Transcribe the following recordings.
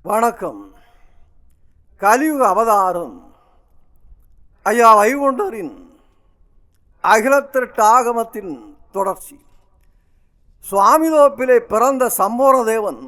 வணக்கம். கலியுக அவதாரம் ஐயா வைகுண்டரின் அகிலத்திரட்டு ஆகமத்தின் தொடர்ச்சி. சுவாமிதோப்பிலே பிறந்த சம்பூர்ண தேவன்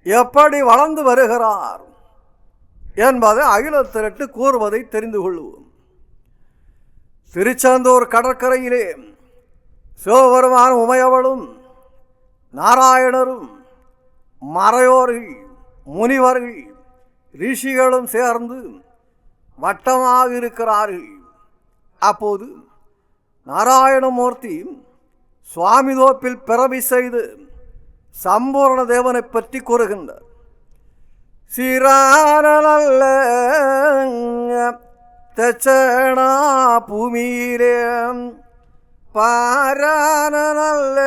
எப்படி வளர்ந்து வருகிறார் என்பதை அகிலத்திரட்டு கூறுவதை தெரிந்து கொள்வோம். திருச்செந்தூர் கடற்கரையிலே சிவபெருமான் உமையவளும் நாராயணரும் மறையோர்கள் முனிவர்கள் ரிஷிகளும் சேர்ந்து வட்டமாக இருக்கிறார்கள். அப்போது நாராயணமூர்த்தி சுவாமிதோப்பில் பிறவி செய்து சம்பூர்ண தேவனை பற்றி கூறுகின்றார். சிறானல்ல தச்சனா பூமியிலே பாரானல்ல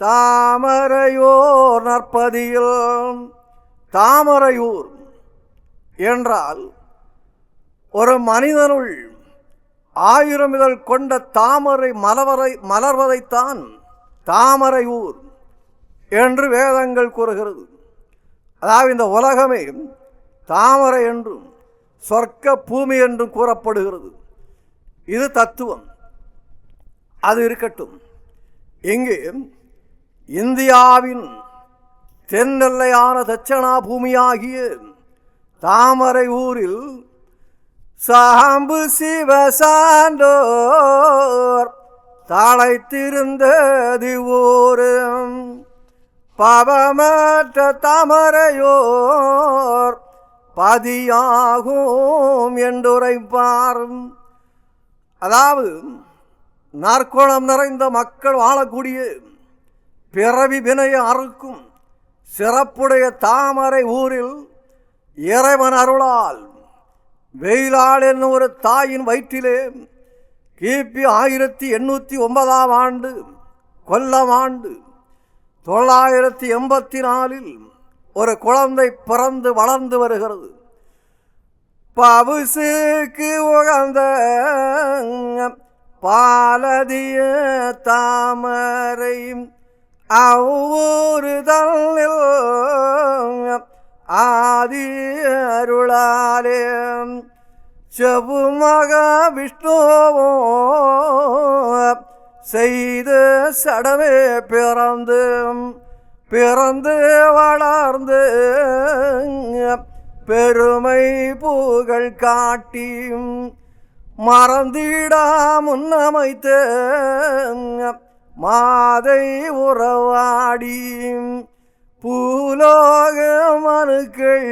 தாமரையோர் நற்பதியில். தாமரையூர் என்றால் ஒரு மனிதனுள் 1000 இதழ் கொண்ட தாமரை மலர்வதைத்தான் தாமரையூர் என்று வேதங்கள் கூறுகிறது. அதாவது இந்த உலகமே தாமரை என்றும் சொர்க்க பூமி என்றும் கூறப்படுகிறது. இது தத்துவம். அது இருக்கட்டும். இங்கு இந்தியாவின் தென்னெல்லையான தட்சணா பூமியாகிய தாமரை ஊரில் சாம்பு சிவசாண்டோர் தாளைத்திருந்தது ஊரும் பவமற்ற தாமரையோர் பதியாகும் என்றுரைப்பார். அதாவது நற்குணம் நிறைந்த மக்கள் வாழக்கூடிய பிறவி வினையை அறுக்கும் சிறப்புடைய தாமரை ஊரில் இறைவன் அருளால் வெயிலாள் என்னும் ஒரு தாயின் வயிற்றிலே கிபி 1809 ஆண்டு கொல்லம் ஆண்டு 984 ஒரு குழந்தை பிறந்து வளர்ந்து வருகிறது. பவுசுக்கு உகந்த பாலதிய தாமரை அவ்வூரு தன்னில் ஆதி அருளாலே செவ்வுமக விஷ்ணுவோ செய்து சடமே பிறந்து வளர்ந்து பெருமை புகழ் காட்டி மறந்திடா முன்னமைத்த மாதை உறவாடி பூலோக மனுக்கள்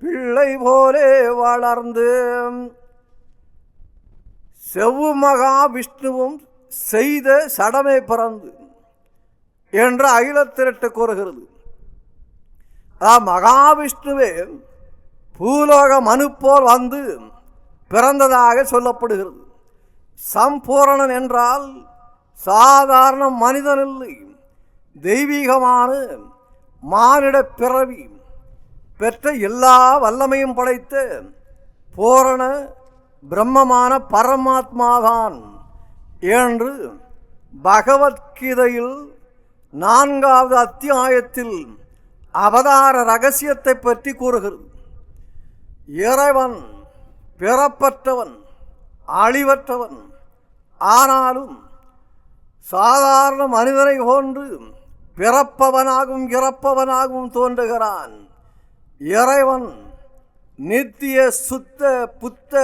பிள்ளை போலே வளர்ந்து செவ்வு மகாவிஷ்ணுவும் செய்த சடமே பிறந்து என்று அகிலத்திரட்டு கூறுகிறது. மகாவிஷ்ணுவே பூலோக மனு போல் வந்து பிறந்ததாக சொல்லப்படுகிறது. சம்பூரணன் என்றால் சாதாரண மனிதன் இல்லை, தெய்வீகமான மானிட பிறவி பெற்ற எல்லா வல்லமையும் படைத்த பூரண பிரம்மமான பரமாத்மாதான் என்று பகவத்கீதையில் 4வது அத்தியாயத்தில் அவதார ரகசியத்தை பற்றி கூறுகிறது. இறைவன் பிறப்பற்றவன், அழிவற்றவன். ஆனாலும் சாதாரண மனிதனை போன்று பிறப்பவனாகவும் இறப்பவனாகவும் தோன்றுகிறான். இறைவன் நித்திய சுத்த புத்த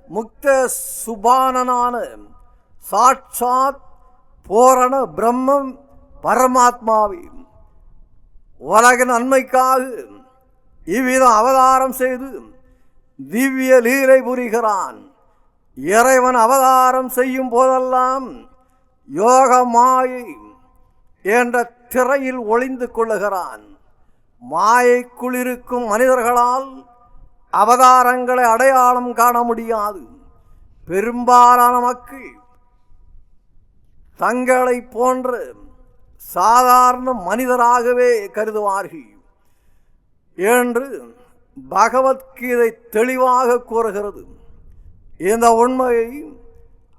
முக்த சுபானனான சாட்சாத் பூரண பிரம்மம் பரமாத்மாவே உலக நன்மைக்காக இவ்விதம் அவதாரம் செய்து திவ்ய லீலை புரிகிறான். இறைவன் அவதாரம் செய்யும் போதெல்லாம் யோக மாயை என்ற திரையில் ஒளிந்து கொள்ளுகிறான். மாயைக்குள் இருக்கும் மனிதர்களால் அவதாரங்களை அடையாளம் காண முடியாது. பெரும்பாலான மக்கள் தங்களை போன்ற சாதாரண மனிதராகவே கருதுவார்கள் என்று பகவத்கீதை தெளிவாக கூறுகிறது. இந்த உண்மையை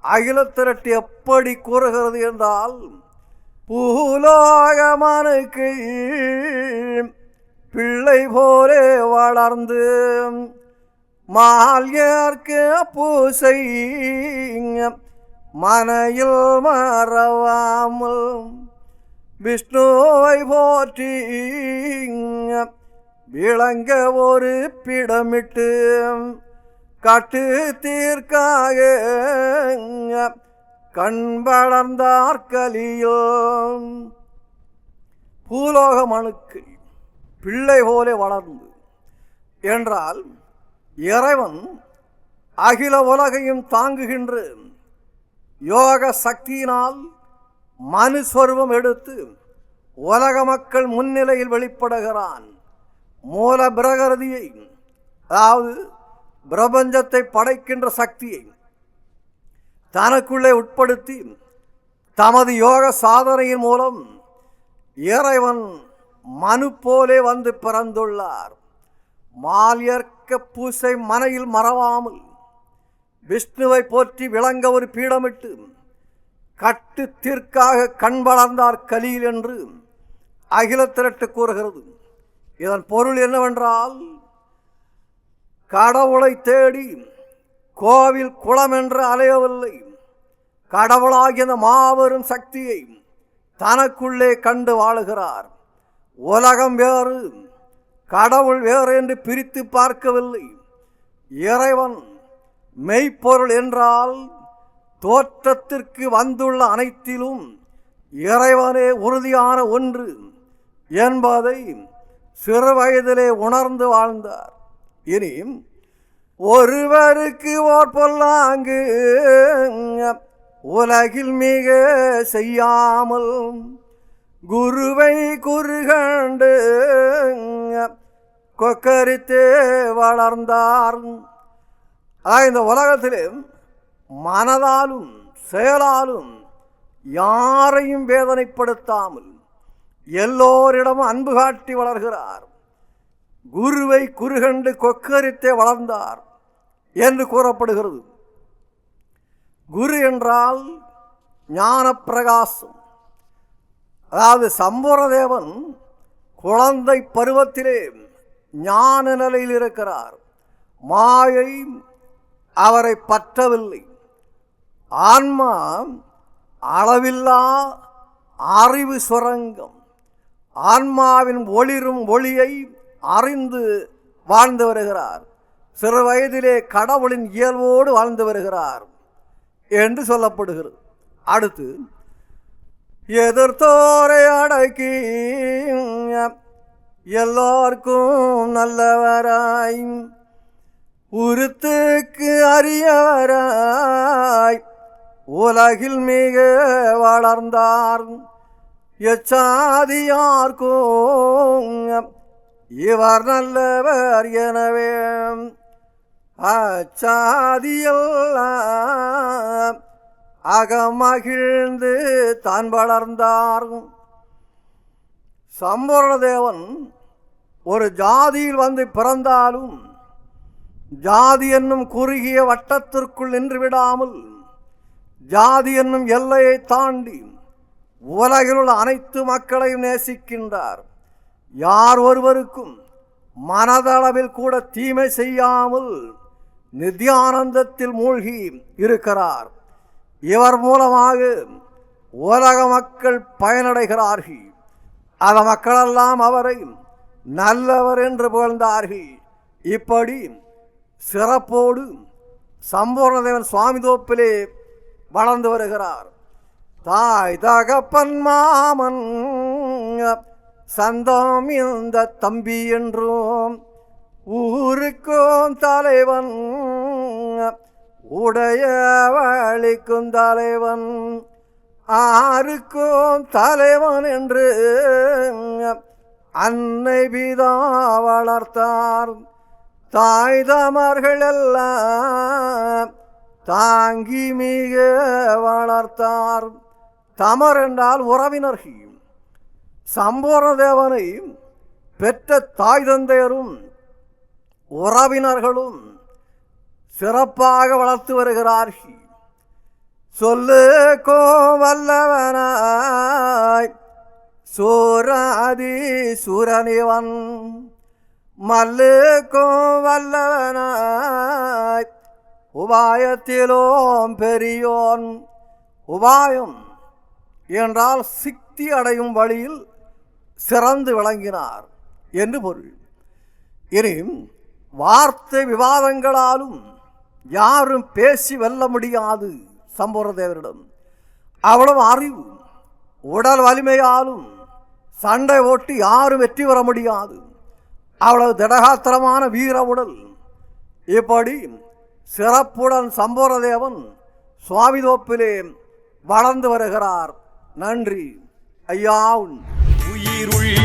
அகிலத்திரட்டு எப்படி கூறுகிறது என்றால், பூலோக மனுக்கள் மனுக்கு பிள்ளை போலே வளர்ந்து மால்யர்க்கு பூசை மனையில் மறவாமல் விஷ்ணுவை போற்றி விளங்க ஒரு பிடமிட்டு கட்டு தீர்க்காக கண் வளர்ந்தார் கலியில். பூலோக மனுக்கு பிள்ளை போலே வளர்ந்து என்றால் இறைவன் அகில உலகையும் தாங்குகின்ற யோக சக்தியினால் மனுஸ்வரூபம் எடுத்து உலக மக்கள் முன்னிலையில் வெளிப்படுகிறான். மூல பிரகிருதியை, அதாவது பிரபஞ்சத்தை படைக்கின்ற சக்தியை தனக்குள்ளே உட்படுத்தி தமது யோக சாதனையின் மூலம் இறைவன் மனு போலே வந்து பிறந்துள்ளார். மால்யர்க்க பூசை மனையில் மறவாமல் விஷ்ணுவை போற்றி விளங்க ஒரு பீடமிட்டு கட்டு தீர்க்காக கண் வளர்ந்தார் கலியில் என்று அகில திரட்டு கூறுகிறது. இதன் பொருள் என்னவென்றால், கடவுளை தேடி கோவில் குளம் என்று அலையவில்லை, கடவுளாகிய அந்த மாபெரும் சக்தியை தனக்குள்ளே கண்டு வாழுகிறார். உலகம் வேறு கடவுள் வேறு என்று பிரித்து பார்க்கவில்லை. இறைவன் மெய்ப்பொருள் என்றால் தோற்றத்திற்கு வந்துள்ள அனைத்திலும் இறைவனே உறுதியான ஒன்று என்பதை சிறு வயதிலே உணர்ந்து வாழ்ந்தார். இனி ஒருவருக்கு ஓர் பொல்லாங்கு உலகில் மிக செய்யாமல் குருவை குறுகண்டு கொக்கரித்தே வளர்ந்தார். இந்த உலகத்திலே மனதாலும் செயலாலும் யாரையும் வேதனைப்படுத்தாமல் எல்லோரிடமும் அன்பு காட்டி வளர்கிறார். குருவை குறுகண்டு கொக்கரித்தே வளர்ந்தார் என்று கூறப்படுகிறது. குரு என்றால் ஞான பிரகாசம். அதாவது சம்பூர்ணதேவன் குழந்தை பருவத்திலே ஞான நிலையில் இருக்கிறார். மாயை அவரை பற்றவில்லை. ஆன்மா அளவில்லா அறிவு சுரங்கம். ஆன்மாவின் ஒளிரும் ஒளியை அறிந்து வாழ்ந்து வருகிறார். சிறு வயதிலே கடவுளின் இயல்போடு வாழ்ந்து வருகிறார் என்று சொல்லப்படுகிறது. அடுத்து, எதிர்த்தோரை அடக்கி எல்லோருக்கும் நல்லவராய் உருத்துக்கு அறியவராய் உலகில் மிக வளர்ந்தார். எச்சாதியார்க்கும் இவர் நல்லவர் எனவே அச்சாதியெல்லாம் அகமகிழ்ந்து தான் வளர்ந்தார். சம்பூர்ணதேவன் ஒரு ஜாதியில் வந்து பிறந்தாலும் ஜாதி என்னும் குறுகிய வட்டத்திற்குள் நின்று விடாமல் ஜாதி என்னும் எல்லையை தாண்டி உலகில் உள்ள அனைத்து மக்களையும் நேசிக்கின்றார். யார் ஒருவருக்கும் மனதளவில் கூட தீமை செய்யாமல் நித்தியானந்தத்தில் மூழ்கி இருக்கிறார். இவர் மூலமாக உலக மக்கள் பயனடைகிறார்கள். அந்த மக்களெல்லாம் அவரை நல்லவர் என்று புகழ்ந்தார்கள். இப்படி சிறப்போடு சம்பூர்ணதேவன் சுவாமி தோப்பிலே வளர்ந்து வருகிறார். தாய் தகப்பன் மாமன் சந்தம் இந்த தம்பி என்றும் ஊருக்கும் தலைவன் உடைய வழிக்கும் தலைவன் ஆருக்கும் தலைவன் என்று அன்னை பிதா வளர்த்தார். தாய் தமர்கள் எல்லாம் தாங்கி மிக வளர்த்தார். தமர் என்றால் உறவினர்கள். சம்பூர்ணதேவனை பெற்ற தாய் தந்தையரும் உறவினர்களும் சிறப்பாக வளர்த்து வருகிறார்கள். சொல்லுக்கோ வல்லவனாய் சூராதி சூரனிவன் மல்லுக்கும் வல்லவனாய் உபாயத்திலோம் பெரியோன். உபாயம் என்றால் சித்தி அடையும் வழியில் சிறந்து விளங்கினார் என்று பொருள். இனி வார்த்தை விவாதங்களாலும் யாரும் பேசி வெல்ல முடியாது சம்புவரதேவரிடம். அவ்வளவு அறிவு, உடல் வலிமையாலும் சண்டை ஓட்டி யாரும் வெற்றி பெற முடியாது. அவ்வளவு திடகாத்திரமான வீர உடல். இப்படி சிறப்புடன் சம்புவரதேவன் சுவாமி தோப்பிலே வளர்ந்து வருகிறார். நன்றி ஐயா. உயிருள்ள